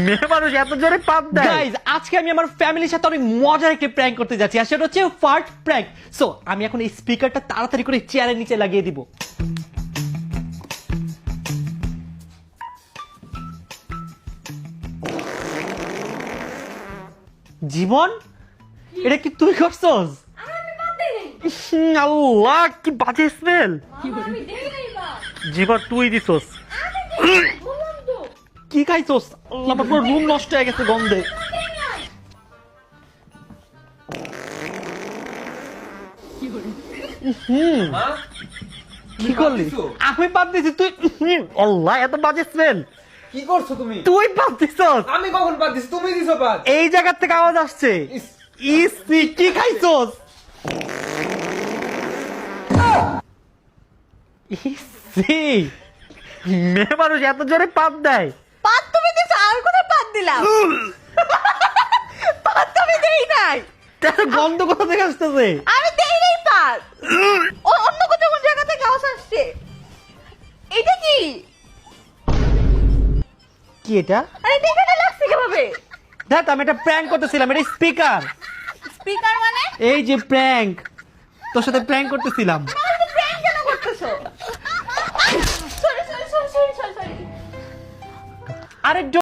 মেয়ে মানুষ এত জোরে পাপ দেয়। গাইজ, আজকে আমি আমার ফ্যামিলির সাথে অনেক মজার একটা প্র্যাঙ্ক করতে যাচ্ছি, আর সেটা হচ্ছে ফার্ট প্র্যাঙ্ক। সো আমি এখন এই স্পিকারটা তাড়াতাড়ি করে চেয়ারের নিচে লাগিয়ে দিব। জীবন, এটা কি তুই করছস? আল্লাহ, কি বাজে স্মেল। জীবন তুই দিছস। কি খাইছস? আল্লাহ, আমার পুরো রুম নষ্ট হয়ে গেছে গন্ধে। কি করলি? আমি বাদ দিছি, তুই। আল্লাহ, এত বাজে স্মেল। কি করছো তুমি? তুই পাপ দিছস। আমি কখন বাদ দিছি? তুমি দিছো বাদ। এই জায়গা থেকে আওয়াজ আসছে। ইসি, কি খাইছস? ইসি, মেয়ে মানুষ এত জোরে পাপ দেয়। পাত তুমি দিছো, আর কোথায় পাত দিলাম? পাত তুমি দেই নাই। তার গন্ধ কোথা থেকে আসতেছে? আমি দেই নাই পাত। ও অন্য কোন জায়গা থেকে আওয়াজ আসছে। এটা কি? কি এটা? আরে এটা এখানে লাগছে কিভাবে? দেখ, আমি একটা প্র্যাঙ্ক করতেছিলাম, এটা স্পিকার। স্পিকার মানে? এই যে প্র্যাঙ্ক, তোর সাথে প্র্যাঙ্ক করতেছিলাম। আমাকে প্র্যাঙ্ক কেন করতেছো? Sorry sorry sorry sorry sorry. আরে